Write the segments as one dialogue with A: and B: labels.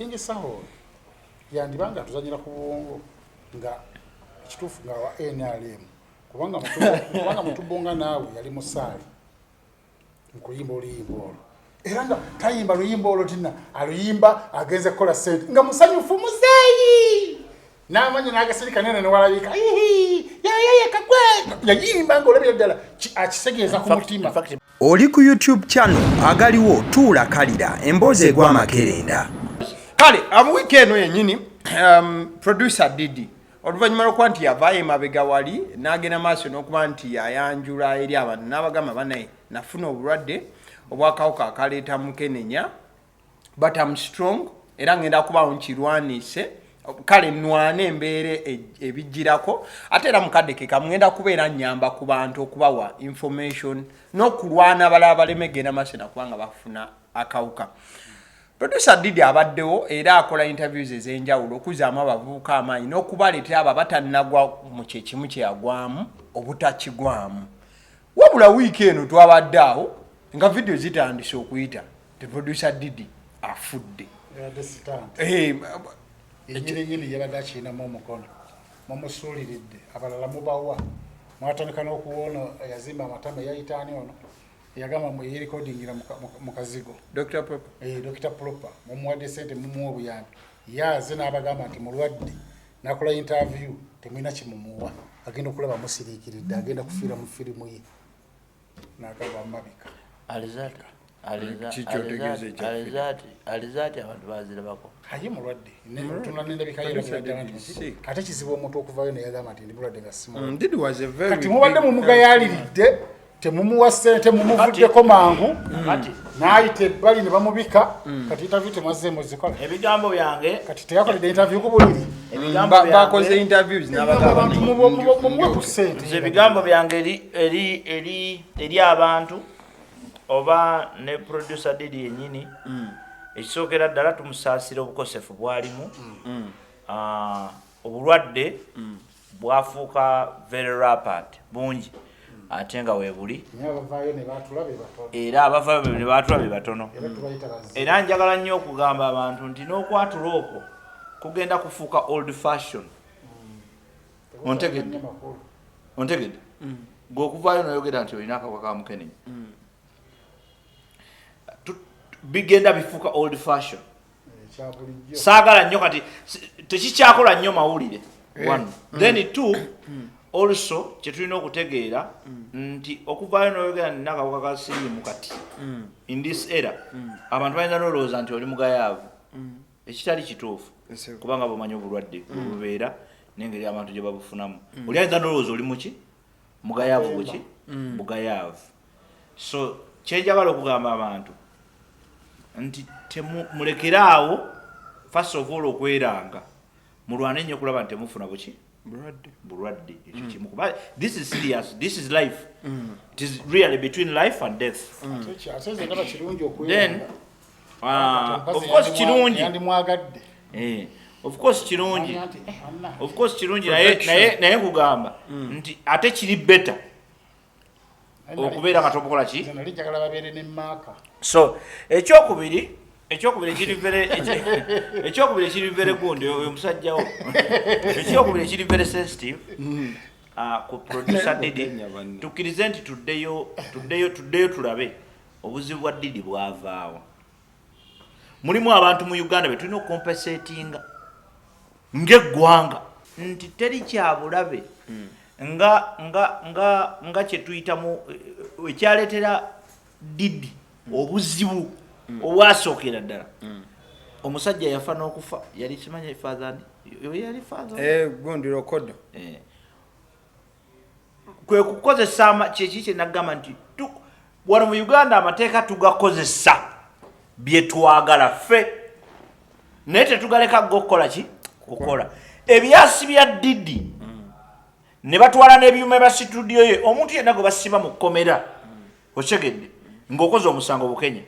A: King Saho yandibanga tuzanyira ku bwongo nga ekituufu nga wa NRM kubanga mutubonga naawe yali musaali nkuyimba oluyimba olwo era nga tayimba luyimba olwo tina aluyimba agenze kukola sente nga musanyufu muzeeyi n'amanyi n'agasirika nene newalabika yayimba nga olabira ddala akisegeeza ku mutima.
B: Oli ku YouTube channel agaliwo tuula kalira emboozi egw'amakerenda.
C: Kale weekend yennyini producer Didi oluvannyuma lw'okuba nti yavaayo emabega wali n'agenda maaso n'okuba nti ayanjula eri abantu n'abagamba banaye nafuna obulwadde obwakawuka akaleeta mukenenya but I'm strong era ngenda kubaawo nkirwanise kale nwane embeere ebijjirako ate era mukadde ke kamugenda kubeera nnyamba ku bantu okubawa information n'okulwana balaba baleme genda maaso nakubanga bafuna akawuka. Producer Didi abaddewo era akola interviews ez'enjawulo okuzaamu abavubuka amaanyi n'okubaleetera abo abatannagwa mu kyekimu kyeyagwamu obutakigwamu. Wabula wiiki eno twabadde awo nga video zitandise okuyita te Producer Didi afudde.
A: Ennyini yabadde akirinamu omukono mumusuuliridde abalala mubawa mwatandika n'okuwona yazimba amatama yayitaani ono yagamba mwe recordingira mu kazigo
C: Dr. Proper
A: Dr. Proper mumuwadde sente mumuwa obuyambi yaze n'abagamba nti mulwadde nakola interview temwina kimumuwa agenda okulaba musiriikiridde agenda kufiira mu firimu ye n'agamba amabika
D: alizati abantu bazirabako
A: aye mulwadde tunanendabika ate kizibu omuntu okuvayo neyagamba nti ndi mulwadde nga simu kati mubadde mumugayaliridde temumuwa ssente mumuvuddeko mangu n'ayita ebbali ne bamubika kati interview temwazzeemu zikola
D: ebigambo byange
A: kati teyakoledde interview ku buliri
C: bakoze interviews
A: n'abantu mumuwe ku ssente
D: ebigambo byange eri abantu oba ne producer Didi yennyini ekisookera ddala tumusaasira obukosefu bwalimu obulwadde bwafuuka very rapid bungi ate nga weebuli era abavaayo ne baatula be batono era njagala nnyo okugamba abantu nti n'okwatula okwo kugenda kufuuka old fashion. Ontegedde gweokuvaayo noyogera nti olina akawuka ka mukenenya bigenda bifuuka old fashion. Saagala nnyo kati tekikyakola nnyo mawulire one then two also kyetulina okutegeera nti okuvaayo noyogera nina akawuka ka siriimu kati in this era abantu balina nolowooza nti oli mugayaavu ekitali kituufu kubanga bumanyi obulwadde bubeera n'engeri abantu gye babufunamu oli ayinza nolowooza oli muki mugayaavu buki bugayaavu. So kyenjagala okugamba abantu nti mulekeraawo first of all okweranga mulwane nnyo okulaba nti temufuna buki bulwadde ekyo kimu kuba this is serious, this is life. It is really between life and death. Then of course kirungi of course kirungi naye kugamba nti ate kiri better okubeera nga tomukola ki. So ekyokubiri ekiri very good oyo musajjawo ekyokubiri ekiri very sensitive ku producer Didi tukkirize nti tuddeyo tulabe obuzibu bwa Didi bwavaawo. Mulimu abantu mu Uganda be tulina okompensatinga ng'eggwanga nti teri kyabulabe nga kyetuyitamu ekyaleetera Didi obuzibu obwasookera ddala. Omusajja yafa n'okufa yali kimanya father
C: Gundiro Kodo
D: kwe kukozesa kyeki kye nagamba nti wano mu Uganda amateeka tugakozesa bye twagala ffe naye tetugaleka gokukola ki kukola ebyasi bya Didi ne batwala n'ebyuma bya studio ye omuntu yenna gwe basiba mu kkomera okyegedde ng'okoze omusango Bukenya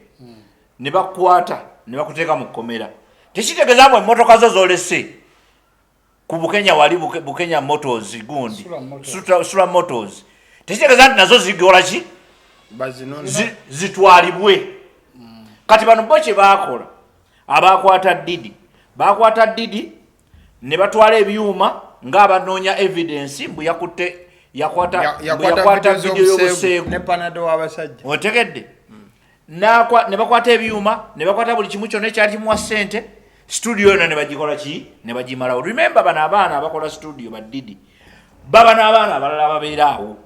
D: ne bakwata ne bakuteeka mu kkomera tekitegeeza mbu emmotoka zo zolese ku Bukenya wali Bukenya Motors gundi Sura Motors tekitegeeza nti nazo zigola ki zitwalibwe kati bano bo kye baakola abakwata Didi bakwata Didi ne batwala ebyuma ng'abanoonya evidence mbu yakwata video y'obuseegu
C: ne panado w'abasajja
D: otegedde ne bakwata ebyuma ne bakwata buli kimu kyonna ekyali kimuwa ssente studio yonna ne bagikola ki ne bagimalawo. Remember bano abaana abakola studio ba Didi baba n'abaana abalala babeera awo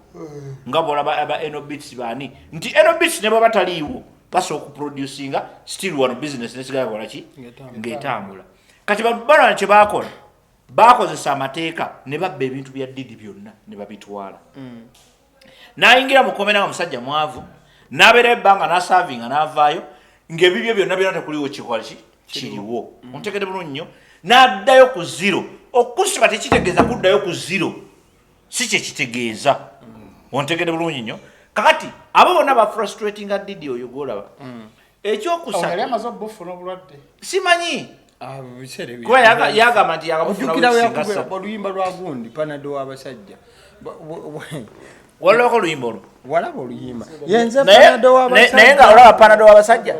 D: nga bolaba Enobits baani nti Enobits ne baba taliiwo basa okuproducinga still one business nesigala kola ki ng'etambula. Kati bano kye baakola bakozesa amateeka ne babba ebintu bya Didi byonna ne babitwala. N'ayingira mu komera nga musajja mwavu n'abeera ebbanga n'asavinga n'avaayo ng'ebibyo byonna byonna tekuliwo kikola ki kiriwo. Ontegedde bulungi nnyo n'addayo ku zero. Okusiba tekitegeeza kuddayo ku zero, si kye kitegeeza. Ontegedde bulungi nnyo. Kakati abo bonna ba frustratinga Didi oyo gwolaba ekyokusatu
A: yali amaze obufuna obulwadde
D: simanyi
C: biseere
D: kuba yagamba nti
C: ojjukira oluyimba lwa gundi panado w'abasajja
D: walabako oluyimba olwo
C: walaba oluyimba yenze panado w'abasajja
D: naye nga olaba panado w'abasajja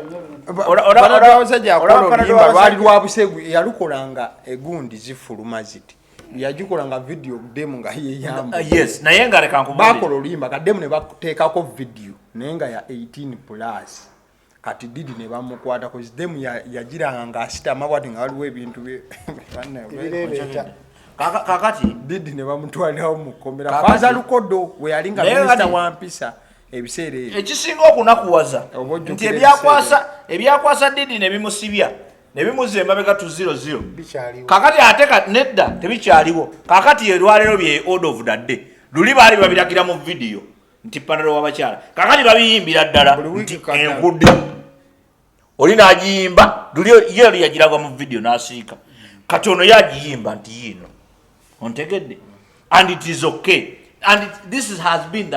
C: panado w'abasajja akola oluyimba lwali lwa buseegu yalukolanga egundi zifuluma ziti yagikolanga video demo nga yeyamba
D: yes naye nga leka nkubulire
C: bakola oluyimba kademu ne bateekako video naye nga ya 18 plus kati Didi ne bamukwata kozi demu yagiranga ng'asitama bwati nga waliwo ebintu
D: kakati
C: Didi ne bamutwalirawo mu kkomera faza lukodo we yali nga minisita wa mpisa ebiseera ebyo
D: ekisinga okunakuwaza nti ebyakwasa Didi ne bimusibya ne bimuza emabega tu 00 kakati ate nedda tebikyaliwo kakati erwalero bye order of the day luli baali babiragira mu video nti panado w'abakyala kakati babiyimbira ddala nti enkudde oli n'agiyimba luli yeri yagiragwa mu video n'asiika kati ono yagiyimba nti yiino ontegedde and it is okay and this has been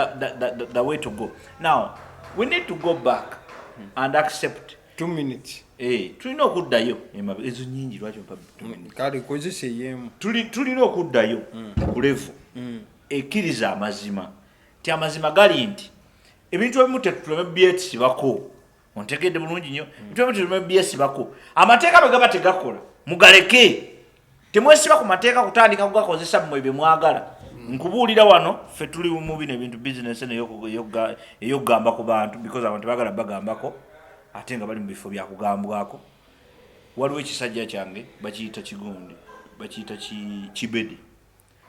D: the way to go. Now we need to go back and accept
C: 2 minutes
D: tulina okuddayo ezo nyingi lwaki
C: kale kozesa eyemu
D: tulina okuddayo ku levu ekkiriza amazima ti amazima gali nti ebintu ebimu tetuleme byesibako ontegedde bulungi nnyo ebintu ebimu tetuleme byesibako amateeka bwe gaba tegakola mugaleke temwesiba ku mateeka kutandika kugakozesa mmwe bye mwagala nkubuulira wano ffe tuli mu bino ebintu bizinesi ey'okugamba ku bantu because abantu bagala bagambako ate nga bali mu bifo bya kugambwako. Waliwo ekisajja kyange bakiyita Kigundi bakiyita Kibedi.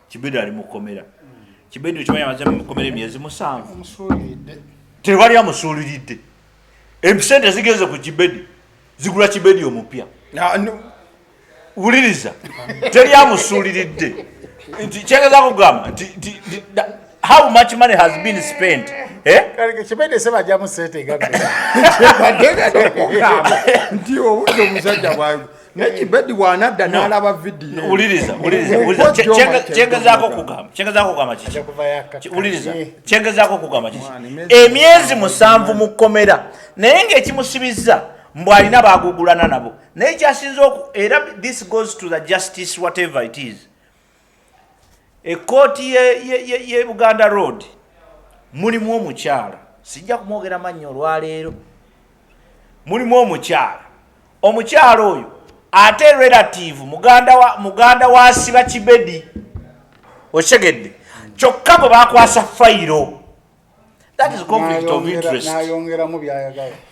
D: Kibedi ali mu kkomera. Kibedi okimanyi amaze mu kkomera emyezi 7 tewali amusuuliridde. Ebisente zigeze ku Kibedi zigula Kibedi omupya wuliriza teri amusuuliridde nti kyegeza kugamba how much money has been spent
A: Kibedi sema jamu sete gabe
C: ndio uzo musajja bwangu ne Kibedi wanadda n'alaba video
D: uliriza kyegezako kugamba kiki uliriza kyegezako kugamba kiki emyezi 7 mu kkomera naye ng'ekimusibizza mbu alina baagugulana nabo naye kyasinza era this goes to the justice whatever it is. Ekkooti ye Buganda Road mulimu omukyala sijja kumwogera mannya olwaleero mulimu omukyala oyo ate relative muganda wa Siba Kibedi okyegedde kyokka bwe bakwasa fayiro. That is conflict of interest.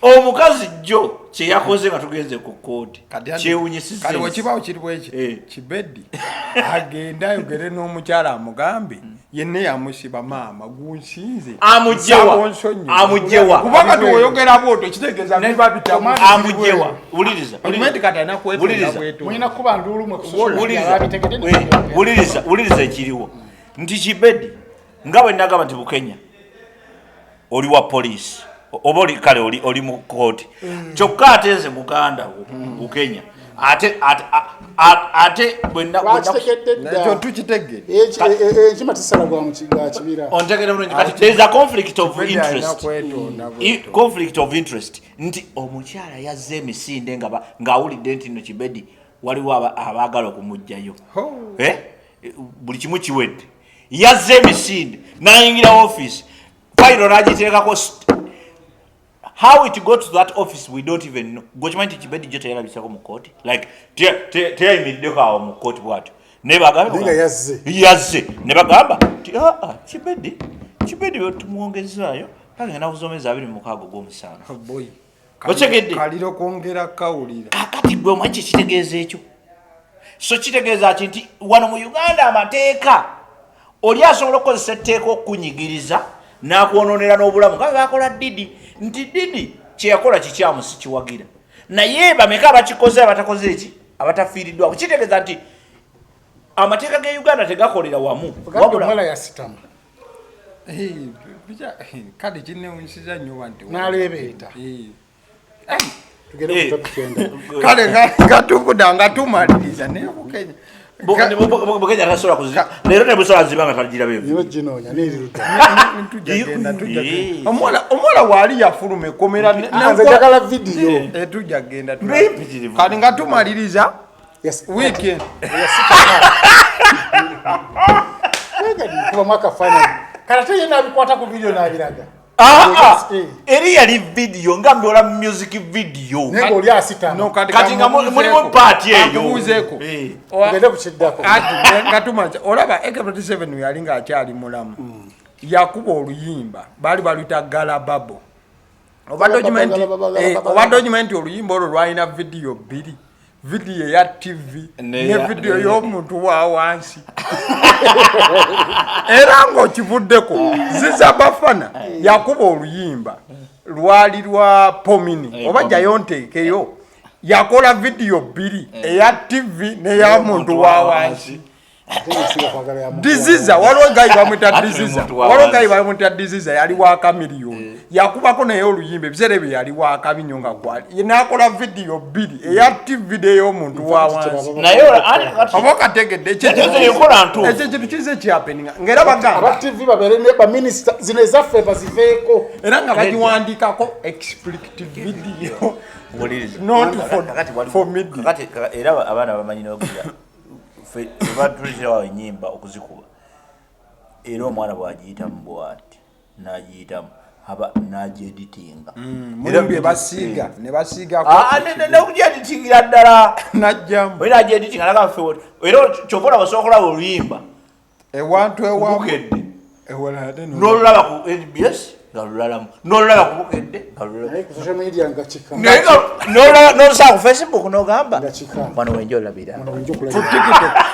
D: Omukazi jjo kye yakoze nga tugenze ku kkooti kyewunyisiza
C: kale wekibawo kiriwo ekyo Kibedi agenda ayogere n'omukyala amugambe yenne yamusiba maama gunsinze
D: amugyewa
C: kubanga tuwoyogera bwoto kitegeeza biba bitamu
D: amugyewa uliriza
A: mulina kuba ndulumu
D: uliriza ekiriwo nti Kibedi nga bwe nagamba nti Bukenya oli wa police oba oli kale oli mu kooti kyokka ateze muganda Bukenya ate
C: nakyo tukitegere
A: ekimatisala gwa mukiga kibira
D: ontegere bulungi kati there is a conflict of interest nti omukyala yazze emisinde ng'awulidde nti no Kibedi waliwo abaagala okumugjayo buli kimu kiwedde yazze emisinde n'ayingira office fayiro n'agiteekako how it got to that office we don't even know. Gochmanti Chibedi Jota yalabisako mu court. Like teyayimiddeko awo mu court bwatyo.
A: Nenga yazze.
D: Ne bagamba Chibedi tumuongezaayo kagenda kuzomeza 26 gw'omusanvu.
C: Boy.
D: Otegedde.
C: Kaliro kwongera kawulira.
D: Kati gwe mwachi kitegeeza ekyo. So kitegeeza nti wano mu Uganda amateeka oli asobola okukozesa etteeka okunyigiriza n'akwononera n'obulamu nga bakola Didi nti Didi kyeyakola kikyamu si kiwagira naye bameka abakikoze abatakoze eki abatafiiriddwako kitegeeza nti amateeka ge Uganda tegakolera wamu
A: wabula ya sitamu
C: kadi kinewunisiza nnyo wanti
A: n'aleebeeta tugere kutokenda
C: kale ngatukuda ngatumaliriza naye Bukenya
D: Bukenya tasobola kuzira leero ne busobola ziba nga tagira beevu
A: niyo ginoonya n'eriruta
C: tujagenda omuwala waali yafuluma ekomera
A: nze njagala vidiyo
C: tujagenda kale ngatumaliriza weekend
A: kuba mwaka final karate yena abikwata ku video n'abiraga
D: eri yali video nga mbyola music video
A: nego oli asitano
D: kati nga mulimu party eyo
C: uzeeko
A: ogende kukiddako
C: ngatumaza olaba AK47 yali nga akyali mulamu yakuba oluyimba bali baluyita galababo oba document oluyimba olwo lwalina video 2 video ya TV ne video y'omuntu wa wansi era ng'okivuddeko ziza bafana yakuba oluyimba lwali lwa pomini oba jayo nteekeyo yakola video 2 eya TV neya muntu wa wansi diziza waliwo bamwita diziza yali waka miliyoni yakubako naye oluyimba ebiseera ebyo yali waka binyonga gwali nakola video 2 eya TV ey'omuntu wa wansi
D: naye
C: oba kategedde ekyo kintu kize kyapeninga ng'era bagamba
A: TV babeere ne baminisita zino ezaffe baziveeko
C: era nga bagiwandikako explicit video not for media
D: era abaana bamanyi n'okugira batulitirawo ennyimba okuzikuba era omwana bw'agiyitamu bw'ati n'agiyitamu aba n'agyeditinga
C: mulumbi basiiga ne basiiga
D: n'okugyeditingira ddala
C: n'ajjamu
D: era agyeditinga nagaffe era kyokola basobola oluyimba
C: ewantu
D: bukedde
C: ewalade
D: n'olulaba ku NBS nga lulalamu n'olulaba ku bukedde nga lulalamu
A: ku social media nga kika
D: n'olusaa ku Facebook n'ogamba
A: nga kika
D: wano wenjo olabira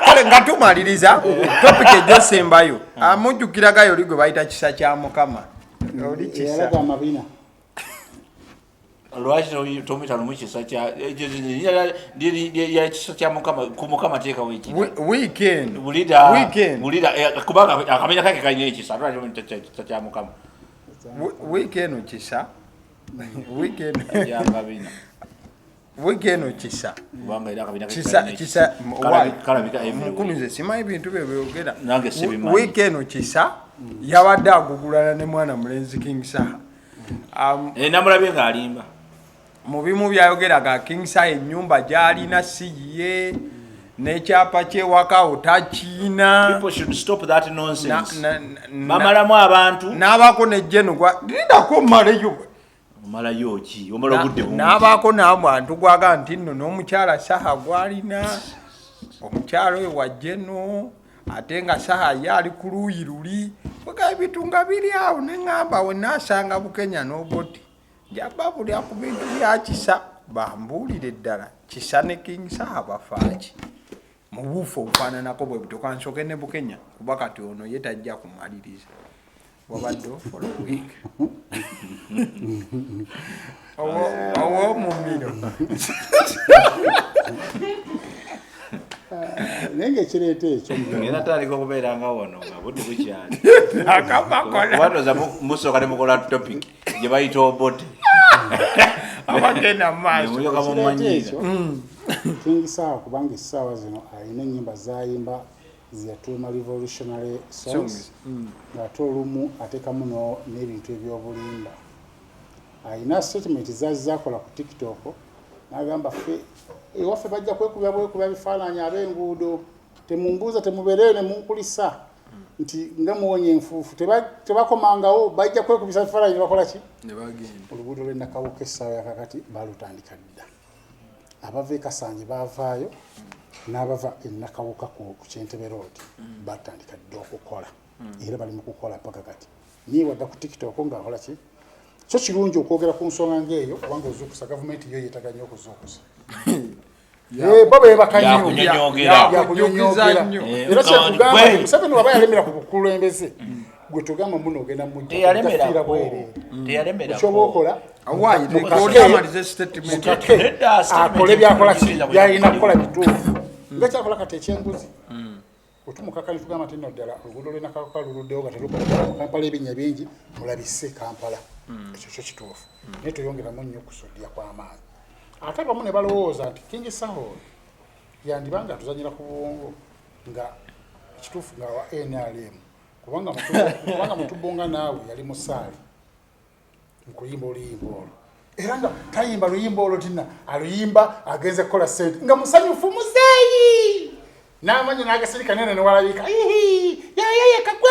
C: kale nga tumaliriza topic ejosembayo amujjukiragayo oli gwe bayita kisa kya Mukama oli kisa
A: amabina
D: lwaki tomita lumu kisa kya Mukama ku Mukama teeka wiki
C: weekend
D: bulida kubanga akamenya kake kalina ekisa lwaki tomita kya Mukama
C: weekend kisa weekend
D: yangabina
C: weekend kisa
D: kubanga era akabina
C: kisa
D: kalabika everywhere
C: mukumize simanyi bintu byogera
D: nange sibimanyi
C: weekend kisa yabadde agugulana ne mwana mulenzi King Saha
D: namulabye ng'alimba
C: mu bimu byayogeraga King Saha ennyumba gy'alina siye n'ekyapa kyewaka otakiina.
D: People should stop that nonsense. Mamalamu abantu
C: n'abaako n'ejjeno lindako mmaleyo
D: omalayo ki omala ogudde bungi
C: n'abaako n'abantu gwaga nti nno n'omukyala Saha gwalina omukyala oyo wajjeno ate nga Saha ye ali ku luuyi luli bwega ebintu nga biri awo ne ŋŋamba we naasanga Bukenya n'oboti njaba buli ku bintu bya kisa bambuulire ddala kisa ne King Saha bafaaki mu buufu obufaananako bwe butuuka nsooke ne Bukenya kuba kati ono ye tajja kumaliriza wabadde for a week owo mumiro
A: nenge kireeta ekyo
D: ngena taliko okubeera nga wano nga budde bukyali
C: akabakola
D: watoza musooka ne mukola topic gye bayita obote
C: abagenda mu maaso
D: muyoka mumanyiira
A: King Saha kubanga essaawa zino alina ennyimba zayimba ziyatuuma revolutionary songs ng'ate olumu ateekamu n'ebintu ebyobulimba. Alina statement zakola ku TikTok n'agamba ffe ewaffe bajja kwekuba bifaananyi ab'enguudo temumbuuza temubeereyo ne munkulisa nti nga muwonye enfuufu tebakomangawo bajja kwekubisa bifaananyi ne bakola ki oluguudo lw'e Nakawuka essaawa yakakati baalutandika dda abava e Kasanje baavaayo n'abava e Nakawuka ku Kyentebe Road batandika dda okukola era bali mu kukola paka kati niye wadda ku TikTok ng'akola ki so kirungi okwogera ku nsonga ng'eyo kubanga ozuukusa gavumenti yo yeetaga nnyo okuzuukusa bo beebaka nnyo yakunyonyogera era kyekugamba nti Museveni waba yalemera ku bukulembeze gwe tugamba muno ogenda mujjafiira bwereere ekyoba okola akole byakola byalina kukola bituufu nga kyakola kati ekyenguzi otumukakali tugamba nti nno ddala oluguudo lw'e Nakawuka luluddewo nga terukola mu Kampala ebinnya bingi mulabise Kampala ekyo kyo kituufu naye toyongeramu nnyo okusudya kw'amaanyi ate abamu ne balowooza nti King Sahol yandiba nga tuzanyira ku bwongo nga ekituufu nga wa NRM kubanga Mutubonga naawe yali musaali nkuyimba oluyimba olwo era nga tayimba luyimba olwo tina aluyimba agenze kukola ssente nga musanyufu muzeeyi n'amanyi n'agasirika nene newalabika yayeye kakwe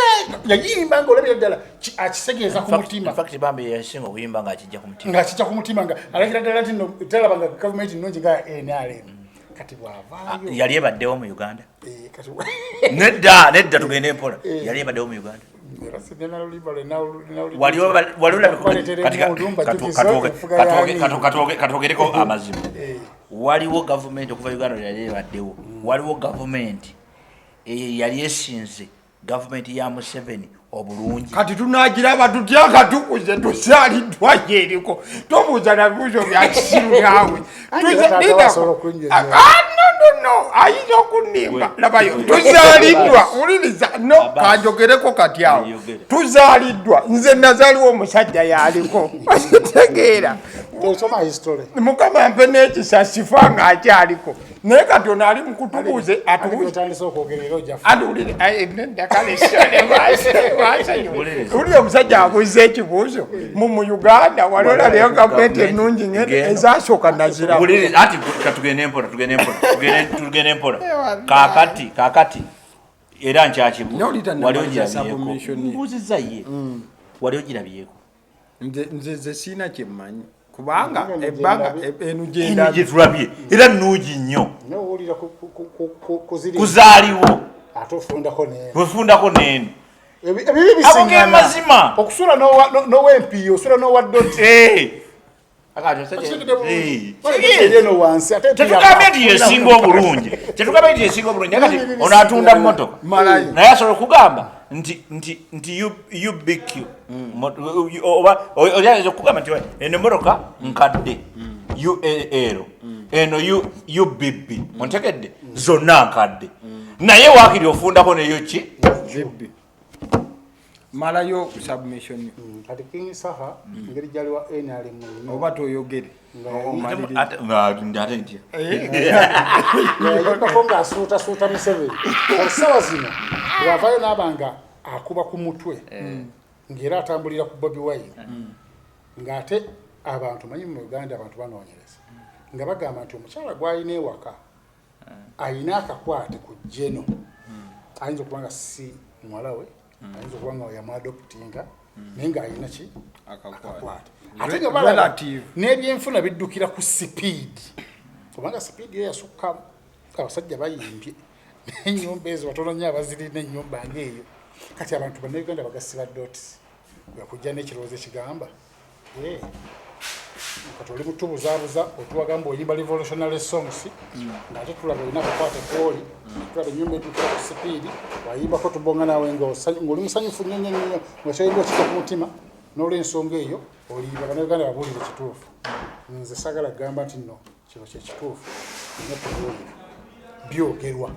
A: yayimba ng'olabira ddala akisegeeza ku mutima
D: bambi yasinga okuyimba ng'akijja ku mutima
A: ng'akijja ku mutima nga alagira ddala nti no talaba nga gavumenti nnungi nga NRM kati bw'avaayo
D: yali ebaddewo mu Uganda nedda tugende mpola yali ebaddewo mu Uganda katogereko amazima waliwo gavumenti okuva Uganda yali ebaddewo waliwo gavumenti yali esinze gavumenti ya Museveni obulungi
C: kati tunagiraba tutya katukuze tusaaliddwa yeriko tobuuza na bibuuzo bya kisiru naawe no ayinza okunimba labayo tuzaaliddwa uliriza no kanjogereko kati awo tuzaaliddwa nze nazaaliwo omusajja yaliko tegeera mukama mpe n'ekisa sifa ng'akyaliko naye kati ono ali mukutubuuze uli omusajja abuuza ekibuuzo mu Uganda walola leyo gavumenti ennungi ngene ezasooka nazira
D: ati katugende mpola kakati era nkyakimbuuziza ye wali ogirabyeko
C: nze siina kyemmanyi kubanga ebbanga eno
D: gyetulabye era nnungi nnyo kuzaaliwo wefundako neeno agoge mazima
A: okusula n'owempi osula n'owaddoti
D: tetugambye nti yesinga obulungi kati ono atunda mmotoka naye asobola okugamba nti UBQ oyinza okugamba nti eno emmotoka nkadde UAL eno UBB ontegedde zonna nkadde naye waakiri ofundako neyo ki
C: malayo submission
A: kati King Saha ngeri jali wa NRM
C: oba toyogere
D: ndate ntya
A: yakonga asuuta Museveni osawa zino wavayo n'abanga akuba ku mutwe ng'era atambulira ku Bobi Wine ng'ate abantu manyi mu Uganda abantu banoonyereza nga bagamba nti omukyala gw'alina ewaka alina akakwate ku jeno ayinza okubanga si muwala we ayinza okuba nga yamwadoptinga naye ng'alina ki akakwate ate nga balaba n'ebyenfuna biddukira ku sipiidi kubanga sipiidi yo yasukka abasajja bayimbye n'ennyumba ezo batono nnyo abazirina ennyumba ng'eyo kati abantu bannayuganda bagasiba dotisi gwakujja n'ekirowoozo ekigamba kati oli mutubuzaabuza otuwagamba oyimba revolutionary songs ng'ate tulaba olina akakwate kooli tulaba ennyumba etuukira ku sipiidi wayimbako tubonga naawe ng'oli musanyufu nnyo nnyo nnyo ng'ekyoyimba okikka ku mutima n'olw'ensonga eyo oliyimba bannayuganda babuulire kituufu nze sagala kugamba nti nno kino kyekituufu ina tubuulira byogerwa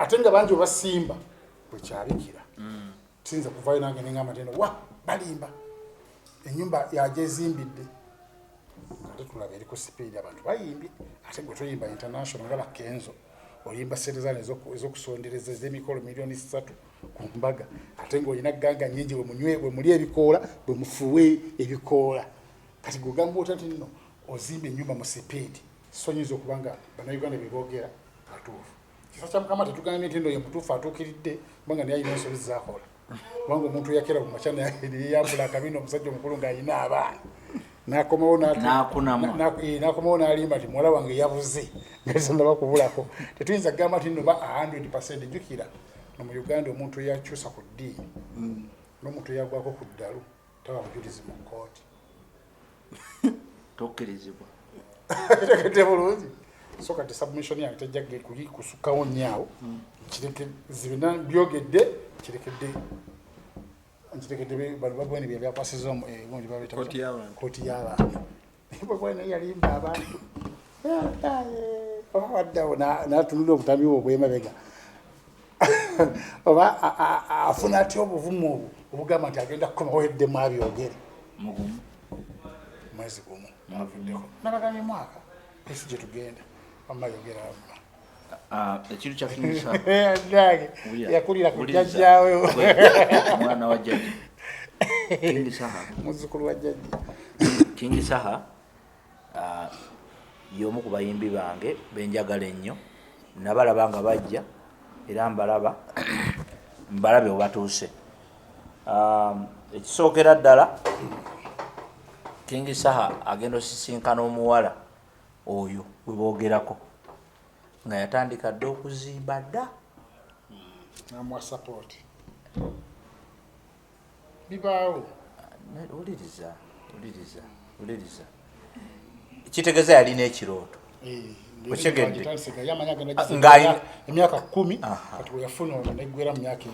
A: ate nga bangi obasimba bwekyabikira tinza kuvaayo nange neŋŋamba teno wa balimba ennyumba yajezimbidde ate tulaba eri ku sipiidi abantu bayimbye ate gwe toyimba international nga bakenzo oyimba sente zaano ez'okusondereza ez'emikolo miliyoni 3 ku mbaga ate ng'olina ganga nnyingi bwe muli ebikoola bwe mufuwe ebikoola kati gugamba ota nti nno ozimba ennyumba mu sipiidi sonyiza okuba nga bannayuganda beboogera batuufu kisa kya mukama tetugambye nti ndo ye mutuufu atuukiridde kubanga naye alina ensobi zaakola kubanga omuntu yakera ku makya yeyambula akabina omusajja omukulu ng'alina abaana n'akomawo n'alimba nti muwala wange yabuze ngaisanda bakubulako tetuyinza kugamba nti nno ba 100% jjukira no mu Uganda omuntu yakyusa ku ddiini n'omuntu yagwako ku ddalu taba bujulizi mu kkooti
D: tokkirizibwa
A: tekete bulungi so kati submission yange tejjagge kuli kusukkawo nyaawo kireke zibina byogedde kirekedde bano babone bya byapasiza omundi babeta koti y'abantu babone yalimba abantu waddawo n'atunula obutambi bwo obw'emabega oba afuna atya obuvumu obugamba nti agenda kukomawo eddemu abyogere
D: mugumu
A: mwezi gumu avuddeko nabagambye mwaka esi gye tugenda amayogera
D: ekintu kyakinyisa
A: yakulira ku jjajjaawe
D: omwana wa jjajja King Saha
A: muzzukulu wa jjajja
D: King Saha y'omu ku bayimbi bange benjagala ennyo nabalaba nga bajja era mbalabe obatuuse ekisookera ddala King Saha agenda osisinkana omuwala oyo we boogerako nga yatandika dda okuzimba dda
A: namwa support bibaawo
D: uliriza kitegeeza yalina ekirooto
A: emyaka 10 kati weyafuna ono neggwera mu myaka 2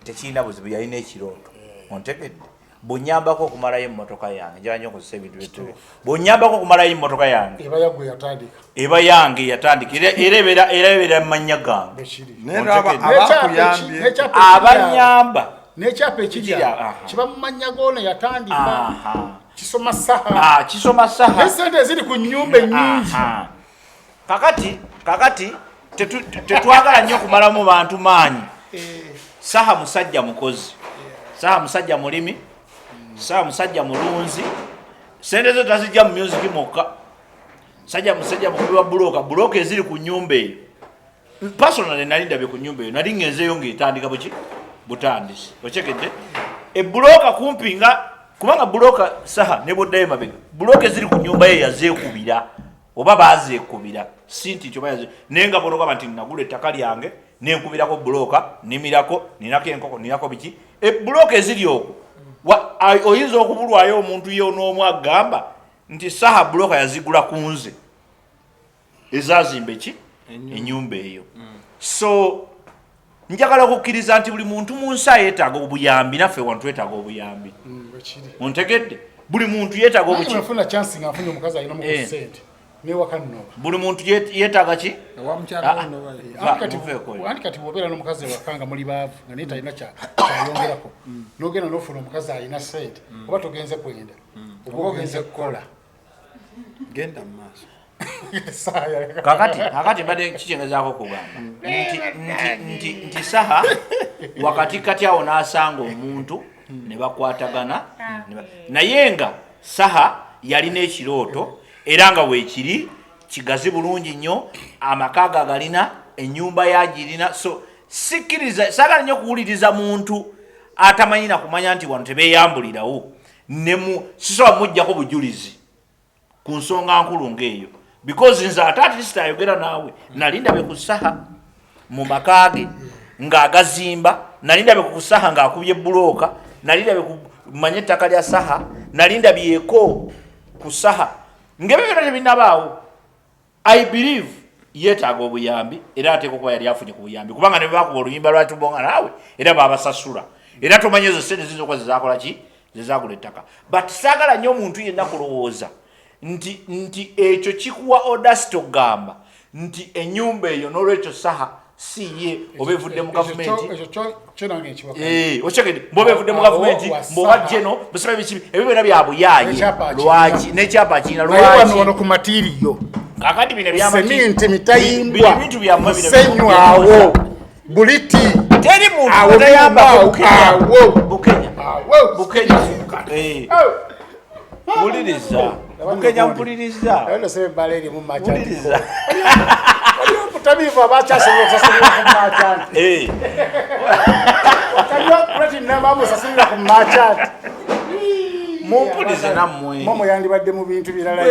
D: tekirina buzibu yalina ekirooto ontegedde bunyambako okumalayo emmotoka yange njala nnyo okozesa ebintu byetube bunyambako okumalayo emmotoka yange eba yange yatandika era ebeera mumanya gange abanyamba
A: nekyapa ekirya kiba mumanya gono yatandika kisoma saha esente eziri ku nnyumba ennyingi
D: kakati tetwagala nnyo okumalamu bantu maanyi Saha musajja mukozi Saha musajja mulimi Saha musajja mulunzi sente zo tazijja mu music mokka musajja mukubi wa buloka eziri ku nnyumba eyo personally nali ndabye ku nnyumba eyo nali ngenzeeyo ng'etandika butandisi ochekedde ebuloka kumpi nga kubanga buloka Saha ne boddayo mabega buloka eziri ku nnyumba ye yazeekubira oba bazeekubira sinti kyo bayaze nenga bonoga nti nagula ettaka lyange nenkubirako buloka nimirako ninako enkoko ninako biki ebuloka eziri okwo oyinza okubulwayo omuntu ye n'omu agamba nti Saha buloka yazigula ku nze ezazimba eki ennyumba eyo so njagala okukkiriza nti buli muntu mu nsi yeetaaga obuyambi naffe wantu twetaaga obuyambi ontegedde buli muntu yeetaaga buli muntu yeetaaga ki
A: kati bwobeera n'omukazi ewakanga muli baavu nga naye talina kyayongerako n'ogenda n'ofuna omukazi alina sente oba togenze kwenda oba ogenze kukola
C: genda mu maaso
D: kakati mbadde kikyengezaako okugamba nti Saha wakati kati awo n'asanga omuntu ne bakwatagana naye nga Saha yalina ekirooto era nga weekiri kigazi bulungi nnyo amaka ge agalina ennyumba yagirina so sikkiriza saagala nnyo okuwuliriza muntu atamanyi na kumanya nti wano tebeeyambulirawo sisobola mujjako bujulizi ku nsonga nkulu ng'eyo because nze ate atisita ayogera naawe nali ndabe ku Saha mu maka ge ng'agazimba nali ndabe ku Saha ng'akubye buloka nali ndabe kumanya ettaka lya Saha nali ndabyeko ku Saha ngebe byonna tebinabaawo I believe yeetaaga obuyambi era ateeka okuba yali afunye ku buyambi kubanga ne bakuba oluyimba lwatubonga naawe era baabasasula era tomanyi ezo sente zizokwa zezakola ki zezagula ettaka but saagala nnyo omuntu yenna kulowooza nti ekyo kikuwa odasity okugamba nti ennyumba eyo n'olwekyo Saha si ye oba evudde mu gavumenti okyegede mboba evudde mu gavumenti mboba jeno busaba bikibi ebyo byonna byabuyaaye lwaki n'ekyapa kirina
A: lwaki ku matiriyo
D: kakati bino
A: seminti mitayimbwa
D: bintu byammwe
A: senywawo buliti
D: teri muntu atayamba Bukenya mpuliriza Bukenya mpuliriza
A: kutabiva abakyasoma okusasulira ku merchant kaliwa platinum amusasulira ku merchant
D: mumpulize nammwe
A: momo yandibadde mu bintu birala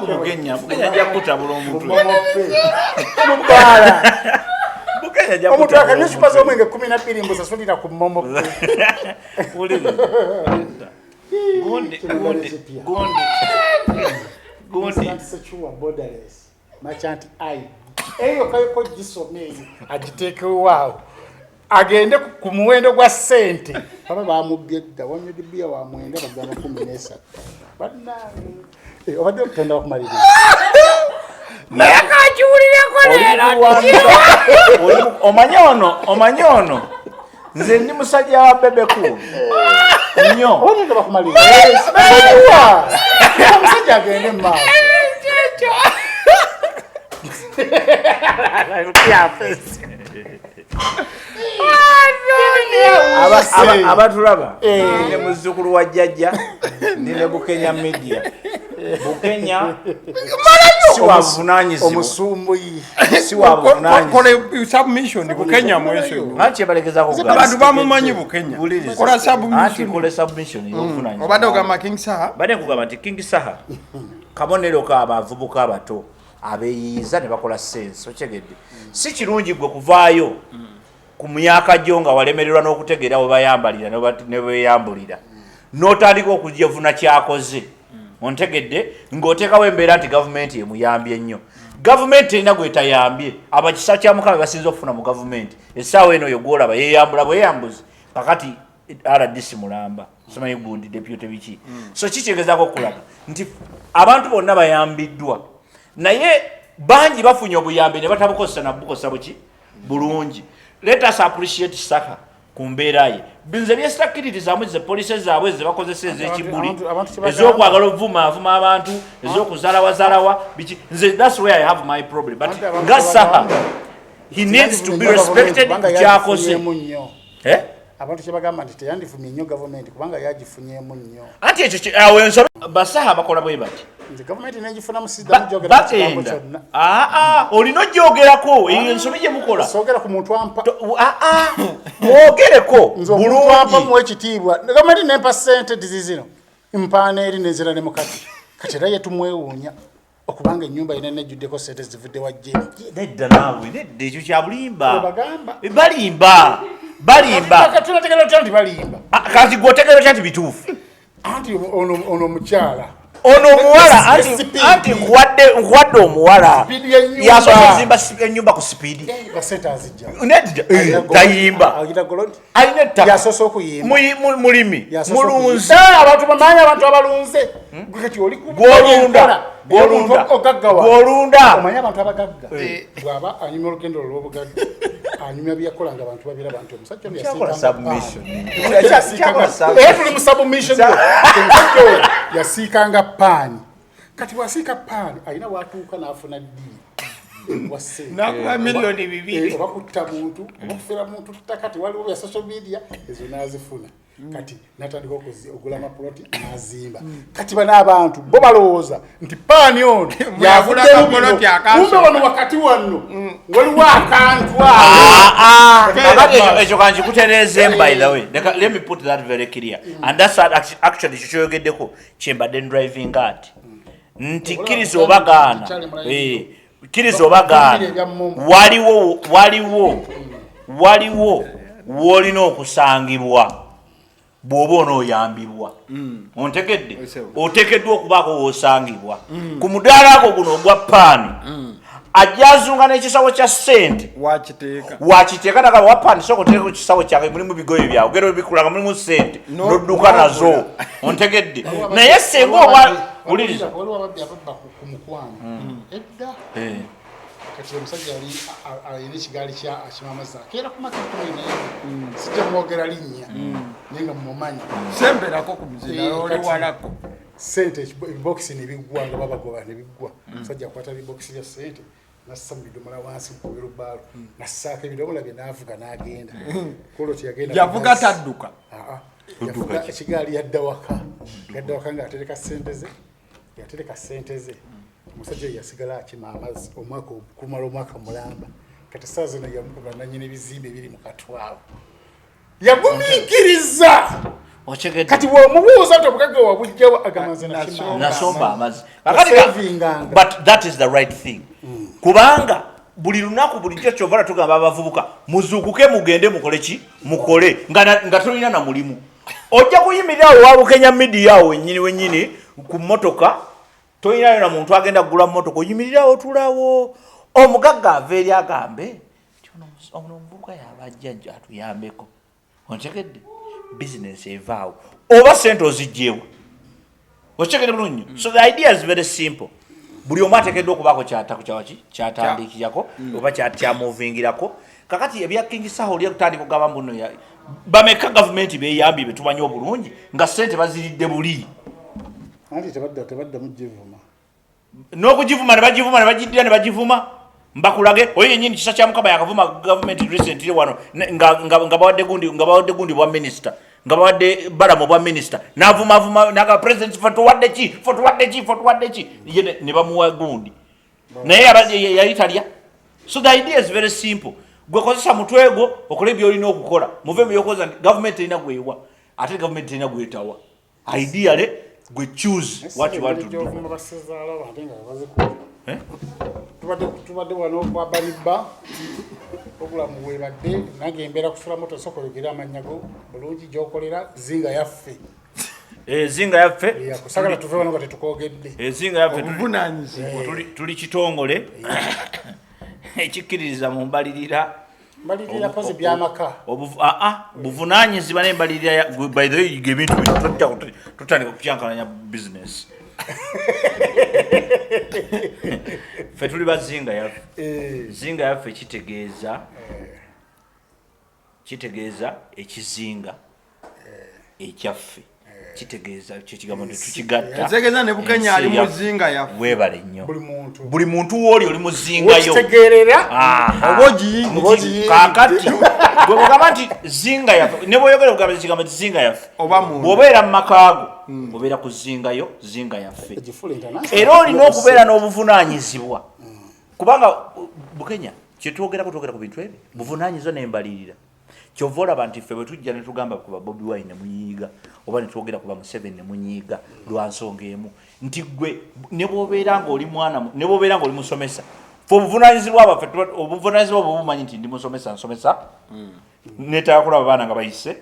D: Bugenya ajja kutabula omuntu
A: omubala omuntu akanywa ecupa z'omwenge 12 mbusasulira ku momo merchant ai eyo kayoko gisomeye agiteekewaawo agende ku muwendo gwa ssente baba bamubye dda wanywa bbiya wa mwenda bagamba 13 bannange obadde okutenda okumaliriza
D: naye akakiwulirako leero omanyi ono nze ndi musajja wa bebekulu nnyo
A: obadde bakumaliriza omusajja agende mu maaso
D: abatulaba ne muzzukulu wa jjajja ne Bukenya media Bukenya si wa buvunaanyizibwa
A: omusumbuyi
D: si wa buvunaanyizibwa
C: kole submission Bukenya mweso
D: anti ebalekeza
C: abantu bamumanyi Bukenya kola submission
D: kole submission y'obuvunaanyizibwa
C: obadde ogamba King Saha
D: badde nkugamba nti King Saha kabonero k'abavubuka abato abeeyiiza ne bakola sense okyegedde si kirungi gwe kuvaayo ku myaka gyo nga walemererwa n'okutegeera we bayambalira ne beeyambulira n'otandika okujevuna kyakoze ontegedde ng'oteekawo embeera nti gavumenti emuyambye ennyo gavumenti erina gwetayambye abakisa kya mukama basinza okufuna mu gavumenti essaawa eno oyo gwolaba yeeyambula bweyambuzi kakati RDC mulamba somanyi gundi deputy biki so kikyegezaako okulaga nti abantu bonna bayambiddwa naye bangi bafunye obuyambi ne batabukozesa nabukozesa buki bulungi let us appreciate Saka ku mbeera ye binze byesitakkiririzaamu ze polisi zaabwe ze bakozesa ez'ekibuli ez'okwagala ovuma abantu ez'okuzalawazaalawa biki nze that's where I have my problem but nga Saha he needs to be respected kyakoze
A: abantu kyebagamba nti teyandifumye nnyo gavumenti kubanga yagifunyemu nnyo
D: anti ekyo awo ensoma basaha bakola bwe bati
A: nti gavumenti negifuna musiddamu gyogera kigambo kyonna
D: olina ogyogerako eyo ensobi gye mukola
A: soogera ku muntu ampa
D: mwogereko
A: omuntu ampa muwa ekitiibwa gavumenti nempa ssente dizizino mpaana eri nenzira ne mukati kati era ye tumwewuunya okubanga ennyumba yina nejjuddeko ssente zivudde wajjemu
D: nedda naawe nedda ekyo kya bulimba
A: bagamba
D: balimba
A: tunategeera tutya nti balimba
D: kati gwotegeera otya nti bituufu
A: anti ono omukyala
D: ono omuwala anti nkuwadde omuwala yasoose zimba ennyumba ku sipiidi
A: basente azijja
D: nedda tayimba alina ettaka
A: yasoose okuyimba
D: mulimi mulunzi
A: abantu bamanyi abantu abalunze kati oli
D: gwolunda
A: omanyi abantu abagagga bw'aba anyumya olugendo olw'obugagga anyumya byakola nga abantu babiraba nti omusajja tuli mu submission omusajja oyo yasiikanga paani kati bwasiika paani alina watuuka n'afuna ddiini
C: nakuba milioni 2
A: oba kutta muntu oba kufera muntu ttaka tiwaliwo bya social media ezo n'azifuna kati natandika okugula amapuloti n'azimba kati bano abantu bo balowooza nti paani ono yavuddeukumbe wano wakati wano waliwo akantu
D: ekyo kankikutereeze by the way let me put that very clear and that's actually kikyoyogeddeko kyembadde driving art nti kkiriza obagaana waliwo w'olina okusangibwa bw'oba onooyambibwa ontegedde oteekeddwa okubaako w'osangibwa ku mudaala gwo guno ogwa paani ajjazunga n'ekisawo kya ssente wakiteeka nakaba wa paani soka oteeka ku kisawo kyange mulimu bigoye byawe ogera obikulanga mulimu ssente n'odduka nazo ontegedde naye senga oba wuliriza
A: ku mukwano edda kati omusajja yali alina ekigaali kimamaza keera ku makumi naye sijja mwogera linnya naye nga mumumanyi
C: semberako ku muzina oliwalako
A: ssente ebibokisi nebiggwa nga babagoba nebiggwa omusajja akwata ebibokisi bya ssente nassa mu bidomola wansi ku birubaalo nassaako ebidomola bye n'avuga n'agenda koloti
C: yavuga tadduka
A: yavuga ekigaali yadda waka ng'atereka ssente ze omusajja yasigala akima amazzi omwaka kumala omwaka mulamba kati saa zino yamukuba nannyini ebizimbe biri mu katwabo yagumiikiriza kati bw'omubuuza nti obugagga wabujjawo agamanze
D: nasomba amazzi but that is the right thing kubanga buli lunaku bulijjo kyovala tugamba abavubuka muzuukuke mugende mukole ki mukole nga tolina na mulimu ojja kuyimirirawo walukenya midiya awo wennyini ku mmotoka tolinayo na muntu agenda kugula mmotoka oyimirirawo tulawo omugagga ava eri agambe ono omuvubuka yabajja atuyambeko ontegedde bizinesi evaawo oba sente ozigjeewo okitegedde bulungi so the idea is very simple buli omu ateekeddwa okubaako kyatandikirako oba kyamovingirako kakati ebya King Saha oli kutandika okugamba mbuno bameka gavumenti beeyambye betumanyi obulungi nga sente baziridde buli
A: anti tebadda mugivuma
D: n'okugivuma ne bagiddira ne bagivuma mbakulage oyo yennyini kisa kya mukama yakavuma gavumenti recently wano nga bawadde gundi bwa minisita nga bawadde balamu bwa minisita n'avumavuma naga president fotuwadde ki ye ne bamuwa gundi naye yali talya so the idea is very simple gwe kozesa mutwe gwo okola byolina okukola muve mu byokoza gavumenti erina gwewa ate gavumenti erina gwetawa ideally gwe choose what you want to do
A: tubadde wano kwabaniba obulamu bwebadde nange embeera kusula moto sokologera amanyago bulungi gyokolera zinga yaffe
D: zinga yaffe
A: kusagala tuve wano nga tetukogedde
D: zinga yaffe tuli kitongole ekikkiririza mu mbalirira
A: pozi byamaka
D: buvunaanyizibwa n'embalirira by the way ebintu tutandika okukyankalanya business ffe tuli bazinga yaffe zinga yaffe kitegeeza ekizinga ekyaffe kitegeeza kyekigambo tetukigatta
C: ntegeeza ne Bukenya ali muzinga yaffe
D: weebale nnyo buli muntu wooli oli muzingayo kakati gwe bugamba nti zinga yaffe ne bwoyogera kugamba ekigambo ti zinga yaffe bw'obeera mu makaago obeera ku zingayo zinga yaffe era olina okubeera n'obuvunaanyizibwa kubanga Bukenya kyetwogerako twogera ku bintu ebyo buvunaanyizibwa n'embalirira kyova olaba nti ffe bwe tujja ne tugamba kuba Bobi Wine ne munyiiga oba ne twogera kuba Museveni ne munyiiga lwa nsonga emu nti gwe ne bw'obeera ng'oli mwana ne bw'obeera ng'oli musomesa fe obuvunaanyizibwa baffe obuvunaanyizibwa bwe bumanyi nti ndi musomesa neetaaga kulaba baana nga bayise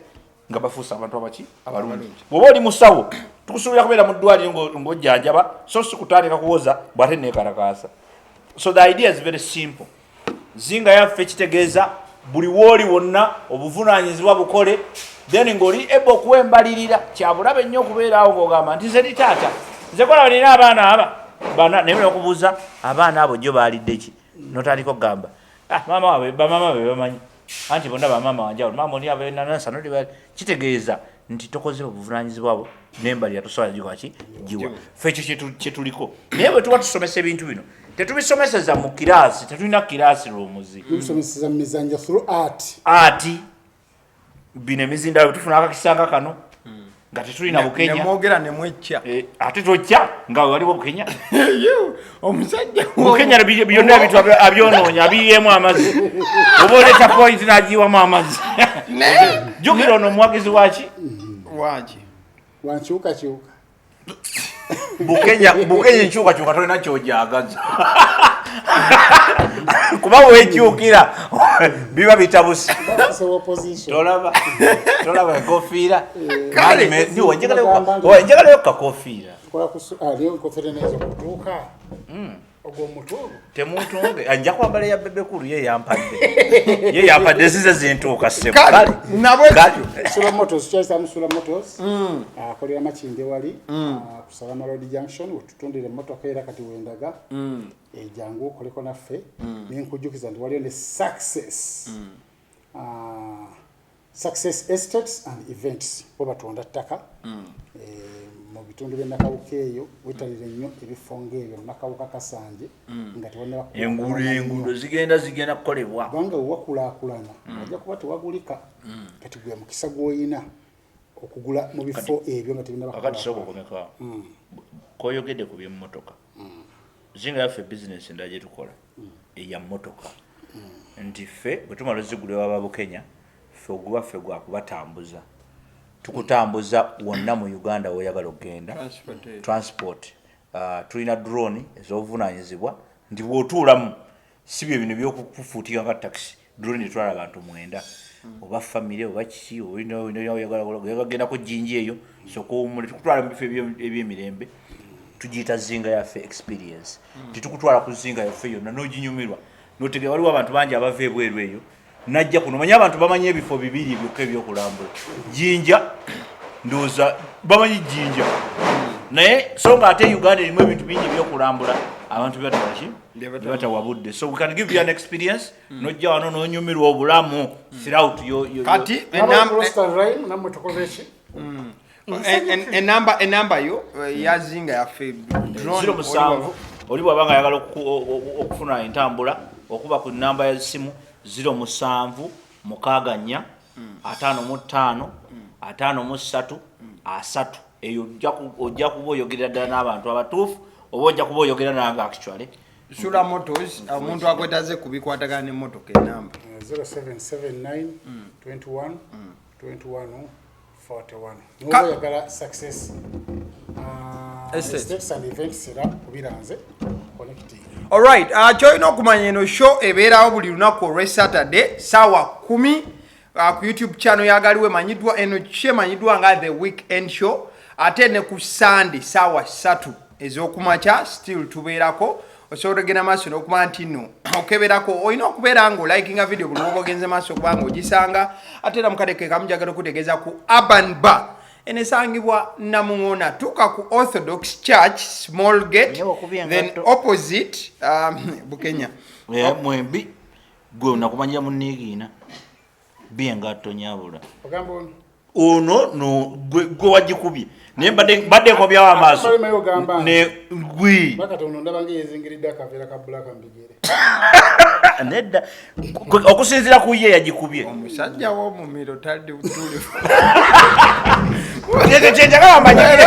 D: nga bafuusa abantu abaki abalungi bw'oba oli musawo tukusuubira kubeera mu ddwaliro ng'ojjanjaba so si kutandika kuwoza bw'ate neekalakaasa so the idea is very simple zinga yaffe kitegeeza buli wooli wonna obuvunaanyizibwa bukole then ng'oli eba okuwa embalirira kyabulabe nnyo okubeeraawo ng'ogamba nti nze ndi taata nze kola nina abaana bana naye okubuuza abaana abo jjo baalidde ki notandika okugamba bamama be bamanyi anti bonna bamama wanjawulo mama oli abenanasa noli kitegeeza nti tokoze obuvunaanyizibwa bwo n'embalirira tosobola gikwaki giwa ffe ekyo kyetuliko naye bwe tuba tusomesa ebintu bino tetubisomeseza mu kiraasi tetulina kiraasi roomuzi
A: tubisomeseza mu mizanyo through
D: art bino emizindalo tufuna akakisanga kano nga tetulina Bukenya
C: nemwogera nemwecca
D: ate tocca nga waliwo Bukenya
C: omusajja
D: Bukenya byonna ebintu abyonoonya abiyemu amazzi oba oleeta point n'agiwamu amazzi jjukira ono omuwagizi waki
A: wankyukakyuka
D: Bukenya enkyukakyuka tolina kyojagaza kuba wekyukira biba bitabusi tolaba enkofiira njagalayo kakofiira temuntunge nja kwambala ya bebekulu ye yampadde zize zintuuka
A: akolera Makinde wali kusala Road Junction wetutundira emmotoka era kati wendaga ejangu okoleko naffe nenkujjukiza nti waliyo ne Success Estates and Events bo batunda ttaka mu bitundu by'Nakawuka eyo wetalire nnyo ebifo ng'ebyo Nakawuka Kasanje nga tebonna
D: enguudo zigenda kukolebwa
A: kubanga wakulaakulana ajja kuba tewagulika kati gwe mukisa gw'oyina okugula mu bifo ebyo nga tebinna
D: kakati soko komeka koyogedde ku by'emmotoka zinga yaffe business endala gye tukola eya mmotoka nti ffe bwe tumala zigula waba Kenya ffe ogubaffe gwa kubatambuza tukutambuza wonna mu Uganda woyagala okgenda transport tulina drone ez'obuvunaanyizibwa nti bw'otuulamu si bye bino by'okufuutiika nga taxi drone etwala abantu 9 oba famire oba kiki oyagala jinji eyo sokuwumule tukutwala mu bifo eby'emirembe tugiyita zinga yaffe experience titukutwala ku zinga yaffe yonna n'oginyumirwa n'otegera waliwo abantu bangi abava ebweru eyo najja kuno manyi abantu bamanyi ebifo bibiri byokka ebyokulambula jinja ndowooza bamanyi jinja naye so nga ate Uganda erimu ebintu bingi ebyokulambula abantu batawa budde so we can give you an experience nojja wano n'onyumirwa obulamu throughout
C: kati enamba yo yazinga yaffe
D: drone oli bw'aba nga ayagala okufuna entambula okuba ku namba ya simu 07 64 55 53 3 eyo ojja kuba oyogerera ddala n'abantu abatuufu oba ojja kuba oyogera nange actually
C: Sula Motors omuntu akwetaze kubikwatagana n'emmotoka enamba
A: 0779 21 21 41 n'oba oyagala success estates and events era kubiranze connecting.
C: Alright, kyolina okumanya eno show ebeerawo buli lunaku olw'e Saturday saawa 10 ku YouTube channel yagaliwe manyiddwa eno kyemanyiddwa nga The Weekend Show ate ne ku Sunday saawa 3 ez'okumakya still tubeerako osobola ogenda maaso n'okuba nti nno okeberako olina okubeera nga olikinga video buli lwoba ogenze maaso okuba nga ogisanga ate era mukadeke kamu njagala okutegeeza ku Urban Bar enesangibwa Namuŋona tuka ku Orthodox Church Small Gate then opposite Bukenya
D: mwembi gwe nakumanyira munnigiina biengatto nyabula ono no gwe wagikubye naye badde nkobyawo amaaso ne gwi
A: bakatono ndabanga yezingiridde akaveera ka black mbigere
D: nedda okusinziira ku ye yagikubye
C: omusajja w'omumiro tadde butulifu
D: kyenjagala amanyire